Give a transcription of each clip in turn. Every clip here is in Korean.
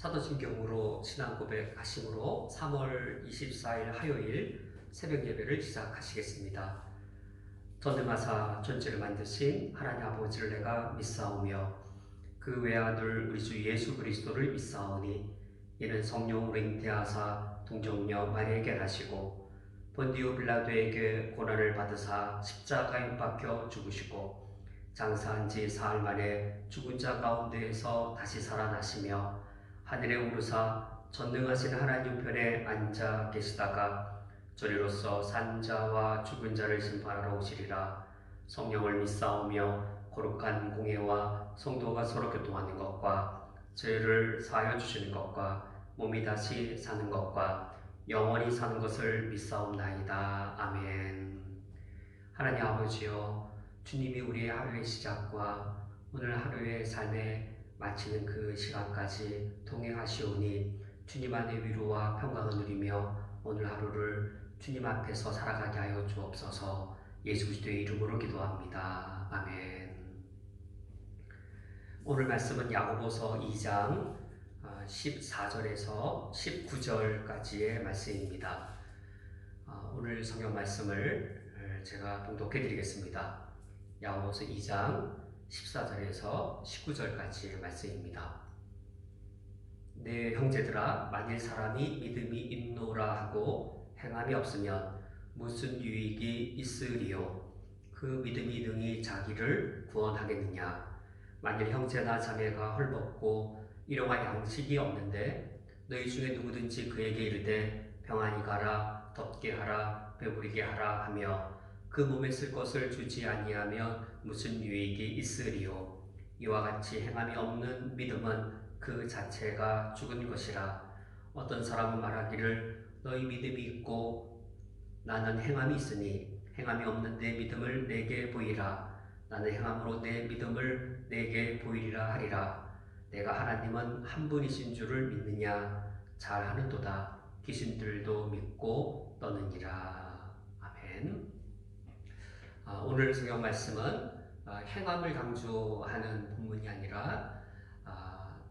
사도신경으로 신앙 고백하심으로 3월 24일 화요일 새벽 예배를 시작하시겠습니다. 전능하사 천지를 만드신 하나님 아버지를 내가 믿사오며 그 외아들 우리 주 예수 그리스도를 믿사오니 이는 성령으로 잉태하사 동정녀 마리아에게 하시고 본디오 빌라도에게 고난을 받으사 십자가에 못 박혀 죽으시고 장사한 지 사흘 만에 죽은 자 가운데에서 다시 살아나시며 하늘에 오르사 전능하신 하나님 우편에 앉아 계시다가 저리로서 산 자와 죽은 자를 심판하러 오시리라. 성령을 믿사오며 거룩한 공예와 성도가 서로 교통하는 것과 죄를 사하여 주시는 것과 몸이 다시 사는 것과 영원히 사는 것을 믿사옵나이다. 아멘. 하나님 아버지여, 주님이 우리의 하루의 시작과 오늘 하루의 삶에 마치는 그 시간까지 동행하시오니 주님 안의 위로와 평강을 누리며 오늘 하루를 주님 앞에서 살아가게 하여 주옵소서. 예수 그리스도의 이름으로 기도합니다. 아멘. 오늘 말씀은 야고보서 2장 14절에서 19절까지의 말씀입니다. 오늘 성경 말씀을 제가 봉독해 드리겠습니다. 야고보서 2장 14절에서 19절까지의 말씀입니다. 내 형제들아, 만일 사람이 믿음이 있노라 하고 행함이 없으면 무슨 유익이 있으리요? 그 믿음이 능히 자기를 구원하겠느냐? 만일 형제나 자매가 헐벗고 일용할 양식이 없는데 너희 중에 누구든지 그에게 이르되 평안히 가라, 덥게 하라, 배부르게 하라 하며 그 몸에 쓸 것을 주지 아니하면 무슨 유익이 있으리요? 이와 같이 행함이 없는 믿음은 그 자체가 죽은 것이라. 어떤 사람은 말하기를 너희 믿음이 있고 나는 행함이 있으니 행함이 없는 내 믿음을 내게 보이라. 나는 행함으로 내 믿음을 내게 보이리라 하리라. 내가 하나님은 한 분이신 줄을 믿느냐? 잘하는도다. 귀신들도 믿고 떠느니라. 아멘. 오늘 성경 말씀은 행함을 강조하는 본문이 아니라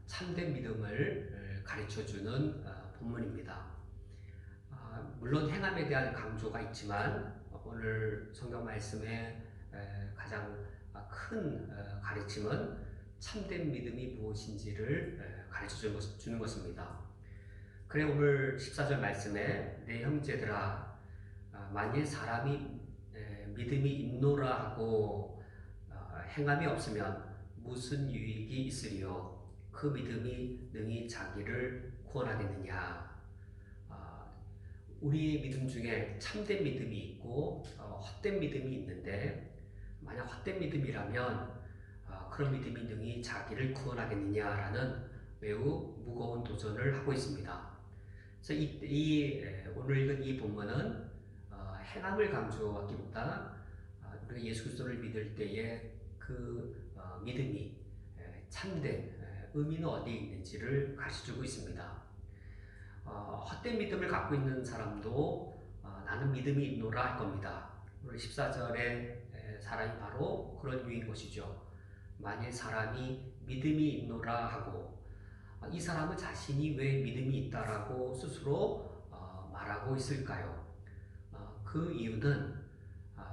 참된 믿음을 가르쳐주는 본문입니다. 물론 행함에 대한 강조가 있지만 오늘 성경 말씀의 가장 큰 가르침은 참된 믿음이 무엇인지를 가르쳐주는 것입니다. 그래 오늘 14절 말씀에 내 형제들아, 만일 사람이 믿음이 있노라 하고 행함이 없으면 무슨 유익이 있으리요? 그 믿음이 능히 자기를 구원하겠느냐? 우리의 믿음 중에 참된 믿음이 있고 헛된 믿음이 있는데, 만약 헛된 믿음이라면 그런 믿음이 능히 자기를 구원하겠느냐라는 매우 무거운 도전을 하고 있습니다. 그래서 오늘 읽은 이 본문은 행함을 강조하기보다 우리가 예수 그리스도를 믿을 때의 그 믿음이 참된 의미는 어디에 있는지를 가르쳐주고 있습니다. 헛된 믿음을 갖고 있는 사람도 나는 믿음이 있노라 할 겁니다. 오늘 14절의 사람이 바로 그런 유인 것이죠. 만일 사람이 믿음이 있노라 하고 이 사람은 자신이 왜 믿음이 있다라고 스스로 말하고 있을까요? 그 이유는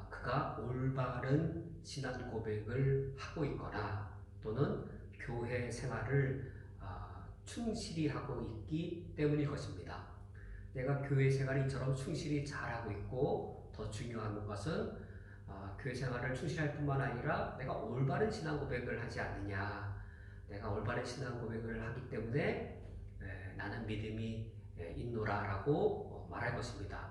그가 올바른 신앙 고백을 하고 있거나 또는 교회 생활을 충실히 하고 있기 때문일 것입니다. 내가 교회 생활을 이처럼 충실히 잘하고 있고, 더 중요한 것은 교회 생활을 충실할 뿐만 아니라 내가 올바른 신앙 고백을 하지 않느냐. 내가 올바른 신앙 고백을 하기 때문에 나는 믿음이 있노라라고 말할 것입니다.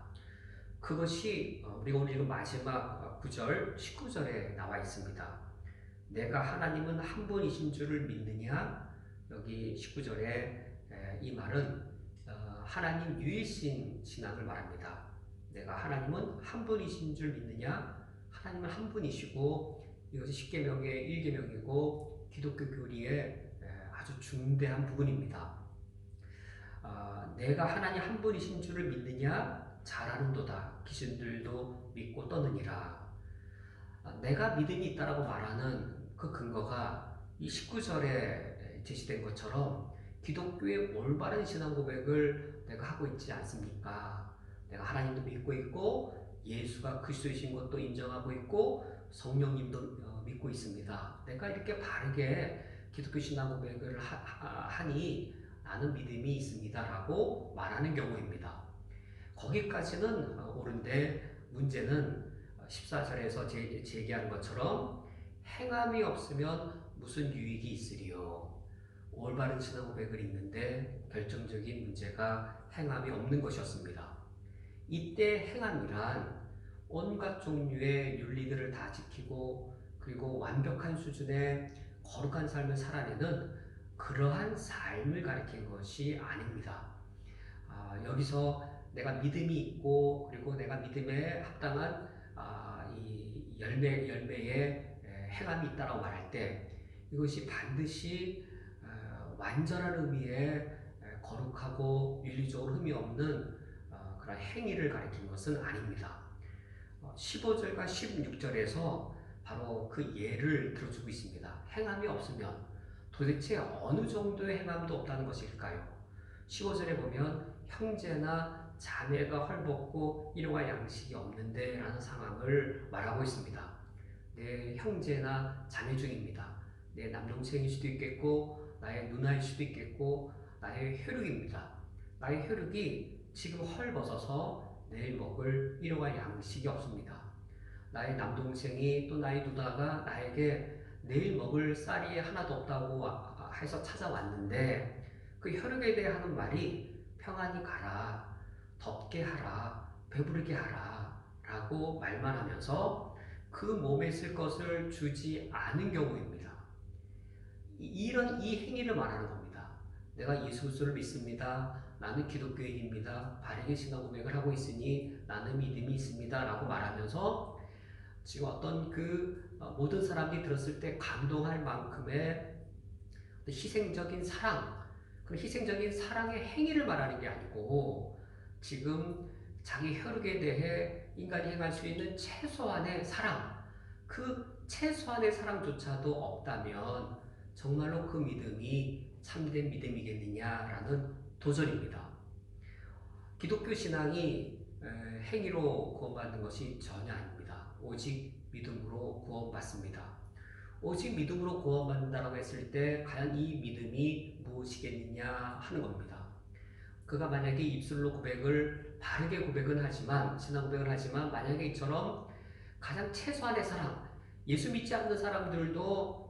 그것이 우리가 오늘 읽은 마지막 9절, 19절에 나와 있습니다. 내가 하나님은 한 분이신 줄을 믿느냐? 여기 19절에 이 말은 하나님 유일신 신앙을 말합니다. 내가 하나님은 한 분이신 줄 믿느냐? 하나님은 한 분이시고 이것이 십계명의 1계명이고 기독교 교리의 아주 중대한 부분입니다. 내가 하나님 한 분이신 줄을 믿느냐? 잘하는도다. 귀신들도 믿고 떠느니라. 내가 믿음이 있다라고 말하는 그 근거가 이 19절에 제시된 것처럼 기독교의 올바른 신앙 고백을 내가 하고 있지 않습니까? 내가 하나님도 믿고 있고 예수가 그리스도이신 것도 인정하고 있고 성령님도 믿고 있습니다. 내가 이렇게 바르게 기독교 신앙 고백을 하니 나는 믿음이 있습니다라고 말하는 경우입니다. 거기까지는 옳은데 문제는 14절에서 제기한 것처럼 행함이 없으면 무슨 유익이 있으리요. 올바른 신앙 고백을 읽는데 결정적인 문제가 행함이 없는 것이었습니다. 이때 행함이란 온갖 종류의 윤리들을 다 지키고 그리고 완벽한 수준의 거룩한 삶을 살아내는 그러한 삶을 가리킨 것이 아닙니다. 여기서 내가 믿음이 있고 그리고 내가 믿음에 합당한 이 열매의 행함이 있다라고 말할 때 이것이 반드시 완전한 의미의 거룩하고 윤리적으로 흠이 없는 그런 행위를 가리키는 것은 아닙니다. 15절과 16절에서 바로 그 예를 들어주고 있습니다. 행함이 없으면 도대체 어느 정도의 행함도 없다는 것일까요? 15절에 보면 형제나 자매가 헐벗고 일용할 양식이 없는데 라는 상황을 말하고 있습니다. 내 형제나 자매 중입니다. 내 남동생일 수도 있겠고 나의 누나일 수도 있겠고 나의 혈육입니다. 나의 혈육이 지금 헐벗어서 내일 먹을 일용할 양식이 없습니다. 나의 남동생이 또 나의 누나가 나에게 내일 먹을 쌀이 하나도 없다고 해서 찾아왔는데 그 혈육에 대해 하는 말이 평안히 가라, 덥게 하라, 배부르게 하라 라고 말만 하면서 그 몸에 쓸 것을 주지 않은 경우입니다. 이런 이 행위를 말하는 겁니다. 내가 예수 그리스도를 믿습니다. 나는 기독교인입니다. 바르게 신앙 고백을 하고 있으니 나는 믿음이 있습니다. 라고 말하면서 지금 어떤 모든 사람들이 들었을 때 감동할 만큼의 희생적인 사랑, 그 희생적인 사랑의 행위를 말하는 게 아니고 지금 자기 혈육에 대해 인간이 행할 수 있는 최소한의 사랑, 그 최소한의 사랑조차도 없다면 정말로 그 믿음이 참된 믿음이겠느냐라는 도전입니다. 기독교 신앙이 행위로 구원받는 것이 전혀 아닙니다. 오직 믿음으로 구원받습니다. 오직 믿음으로 구원받는다고 했을 때 과연 이 믿음이 무엇이겠느냐 하는 겁니다. 그가 만약에 입술로 바르게 고백은 하지만 신앙 고백을 하지만 만약에 이처럼 가장 최소한의 사랑, 예수 믿지 않는 사람들도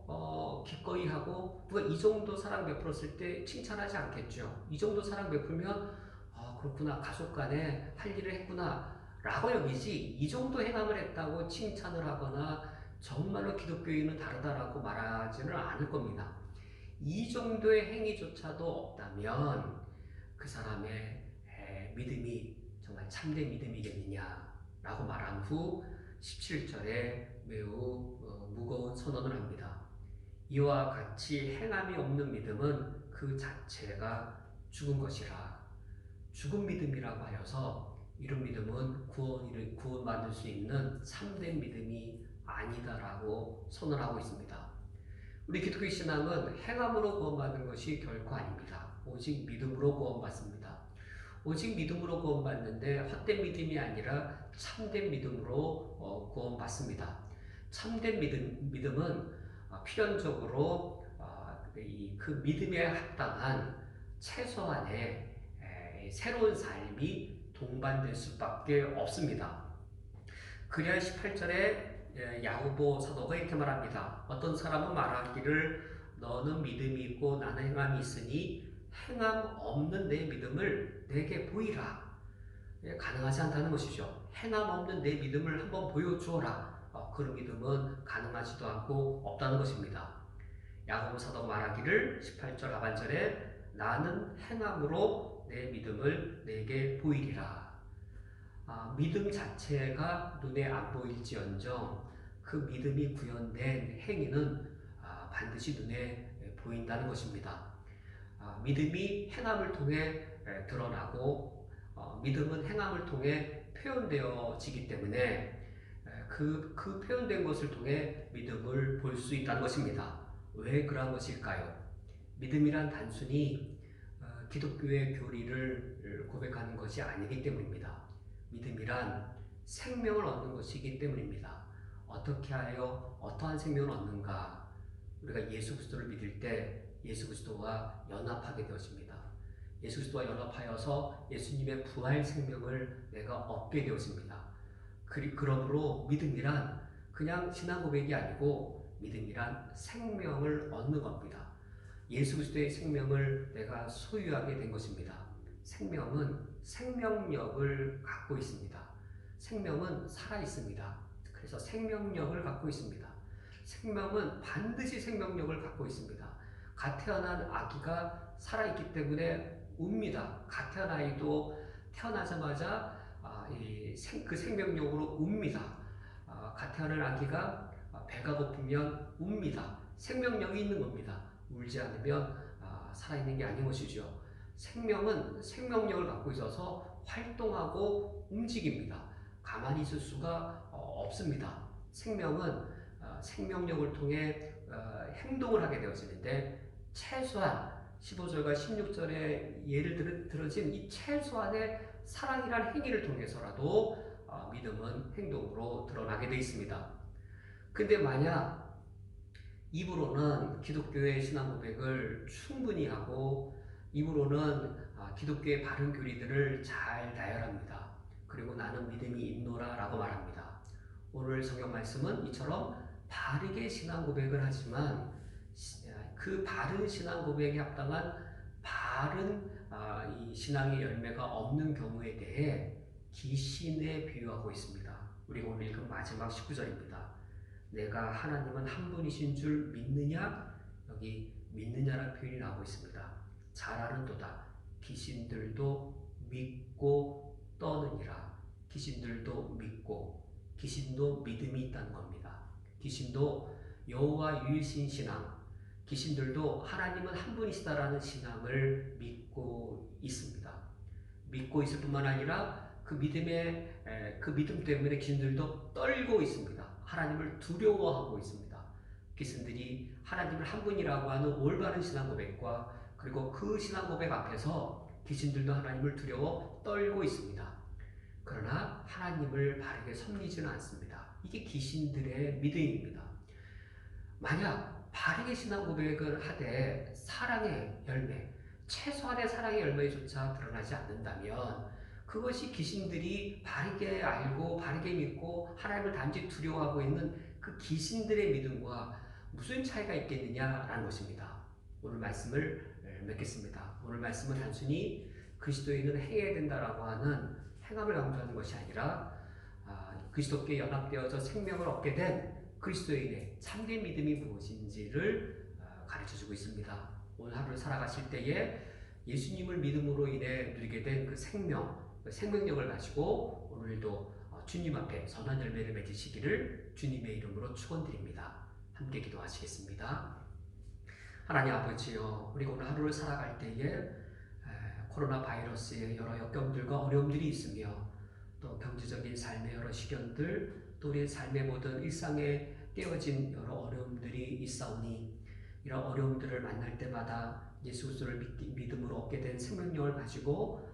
기꺼이 하고 누가 이 정도 사랑 베풀었을 때 칭찬하지 않겠죠. 이 정도 사랑 베풀면 그렇구나, 가족 간에 할 일을 했구나 라고 여기지, 이 정도 행함을 했다고 칭찬을 하거나 정말로 기독교인은 다르다라고 말하지는 않을 겁니다. 이 정도의 행위조차도 없다면 그 사람의 믿음이 정말 참된 믿음이겠느냐라고 말한 후 17절에 매우 무거운 선언을 합니다. 이와 같이 행함이 없는 믿음은 그 자체가 죽은 것이라. 죽은 믿음이라고 하여서 이런 믿음은 구원받을 수 있는 참된 믿음이 아니다라고 선언하고 있습니다. 우리 기독교 신앙은 행함으로 구원받는 것이 결코 아닙니다. 오직 믿음으로 구원받습니다. 오직 믿음으로 구원받는데 헛된 믿음이 아니라 참된 믿음으로 구원받습니다. 참된 믿음은 필연적으로 그 믿음에 합당한 최소한의 새로운 삶이 동반될 수밖에 없습니다. 그래야 18절에 야고보 사도가 이렇게 말합니다. 어떤 사람은 말하기를 너는 믿음이 있고 나는 행함이 있으니 행함 없는 내 믿음을 내게 보이라. 가능하지 않다는 것이죠. 행함 없는 내 믿음을 한번 보여주어라. 그런 믿음은 가능하지도 않고 없다는 것입니다. 야고보 사도가 말하기를 18절 하반절에 나는 행함으로 내 믿음을 내게 보이리라. 믿음 자체가 눈에 안 보일지언정 그 믿음이 구현된 행위는 반드시 눈에 보인다는 것입니다. 믿음이 행함을 통해 드러나고 믿음은 행함을 통해 표현되어지기 때문에 그 표현된 것을 통해 믿음을 볼 수 있다는 것입니다. 왜 그러한 것일까요? 믿음이란 단순히 기독교의 교리를 고백하는 것이 아니기 때문입니다. 믿음이란 생명을 얻는 것이기 때문입니다. 어떻게 하여 어떠한 생명을 얻는가? 우리가 예수 그리스도를 믿을 때 예수 그리스도와 연합하게 되었습니다. 예수 그리스도와 연합하여서 예수님의 부활 생명을 내가 얻게 되었습니다. 그러므로 믿음이란 그냥 신앙 고백이 아니고 믿음이란 생명을 얻는 겁니다. 예수 그리스도의 생명을 내가 소유하게 된 것입니다. 생명은 생명력을 갖고 있습니다. 생명은 살아 있습니다. 그래서 생명력을 갖고 있습니다. 생명은 반드시 생명력을 갖고 있습니다. 갓 태어난 아기가 살아있기 때문에 웁니다. 갓 태어난 아이도 태어나자마자 그 생명력으로 웁니다. 갓 태어난 아기가 배가 고프면 웁니다. 생명력이 있는 겁니다. 울지 않으면 살아있는 게 아닌 것이죠. 생명은 생명력을 갖고 있어서 활동하고 움직입니다. 가만히 있을 수가 없습니다. 생명은 생명력을 통해 행동을 하게 되어지는데 최소한 15절과 16절에 예를 들어진 이 최소한의 사랑이란 행위를 통해서라도 믿음은 행동으로 드러나게 되어 있습니다. 근데 만약 입으로는 기독교의 신앙 고백을 충분히 하고 입으로는 기독교의 바른 교리들을 잘 나열합니다. 그리고 나는 믿음이 있노라 라고 말합니다. 오늘 성경 말씀은 이처럼 바르게 신앙 고백을 하지만 그 바른 신앙 고백에 합당한 바른 이 신앙의 열매가 없는 경우에 대해 귀신에 비유하고 있습니다. 우리가 오늘 읽은 마지막 19절입니다. 내가 하나님은 한 분이신 줄 믿느냐? 여기 믿느냐라는 표현이 나오고 있습니다. 잘 아는도다. 귀신들도 믿고 떠느니라. 귀신들도 믿고, 귀신도 믿음이 있다는 겁니다. 귀신도 여호와 유일신 신앙, 귀신들도 하나님은 한 분이시다라는 신앙을 믿고 있습니다. 믿고 있을 뿐만 아니라 그 믿음 때문에 귀신들도 떨고 있습니다. 하나님을 두려워하고 있습니다. 귀신들이 하나님을 한 분이라고 하는 올바른 신앙 고백과 그리고 그 신앙 고백 앞에서 귀신들도 하나님을 두려워 떨고 있습니다. 그러나 하나님을 바르게 섬기지는 않습니다. 이게 귀신들의 믿음입니다. 만약 바르게 신앙 고백을 하되 사랑의 열매, 최소한의 사랑의 열매조차 드러나지 않는다면 그것이 귀신들이 바르게 알고 바르게 믿고 하나님을 단지 두려워하고 있는 그 귀신들의 믿음과 무슨 차이가 있겠느냐라는 것입니다. 오늘 말씀을 맺겠습니다. 오늘 말씀은 단순히 그리스도인은 행해야 된다라고 하는 행함을 강조하는 것이 아니라 그리스도께 연합되어서 생명을 얻게 된 그리스도인의 참된 믿음이 무엇인지를 가르쳐주고 있습니다. 오늘 하루를 살아가실 때에 예수님을 믿음으로 인해 누리게 된 그 생명력을 가지고 오늘도 주님 앞에 선한 열매를 맺으시기를 주님의 이름으로 축원드립니다. 함께 기도하시겠습니다. 하나님 아버지요, 우리 오늘 하루를 살아갈 때에 코로나 바이러스의 여러 역경들과 어려움들이 있으며 또 경제적인 삶의 여러 시련들, 또 우리 삶의 모든 일상에 깨어진 여러 어려움들이 있사오니 이런 어려움들을 만날 때마다 예수 그리스도를 믿음으로 얻게 된 생명력을 가지고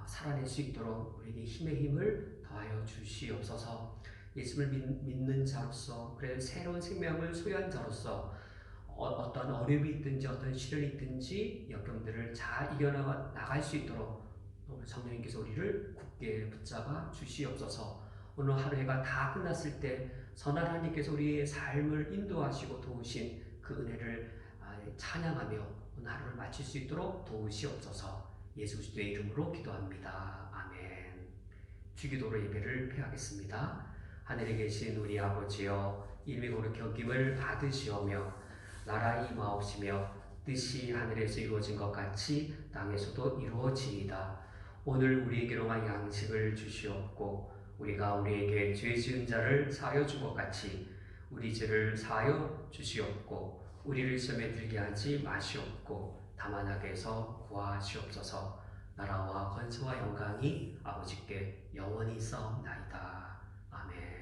살아낼 수 있도록 우리에게 힘의 힘을 더하여 주시옵소서. 예수를 믿는 자로서, 그래 새로운 생명을 소유한 자로서 어떤 어려움이 있든지 어떤 시련이 있든지 역경들을 잘 이겨나갈 수 있도록 오늘 성령님께서 우리를 굳게 붙잡아 주시옵소서. 오늘 하루가 다 끝났을 때 선한 하나님께서 우리의 삶을 인도하시고 도우신 그 은혜를 찬양하며 오늘 하루를 마칠 수 있도록 도우시옵소서. 예수 그리스도의 이름으로 기도합니다. 아멘. 주기도로 예배를 폐하겠습니다. 하늘에 계신 우리 아버지여, 이름이 거룩히 여김을 받으시오며 나라의 임하옵시며 뜻이 하늘에서 이루어진 것 같이 땅에서도 이루어지이다. 오늘 우리에게로 양식을 주시옵고 우리가 우리에게 죄 지은 자를 사하여 준 것 같이 우리 죄를 사하여 주시옵고 우리를 시험에 들게 하지 마시옵고 다만 악에서 구하시옵소서. 나라와 권세와 영광이 아버지께 영원히 있사옵나이다. 아멘.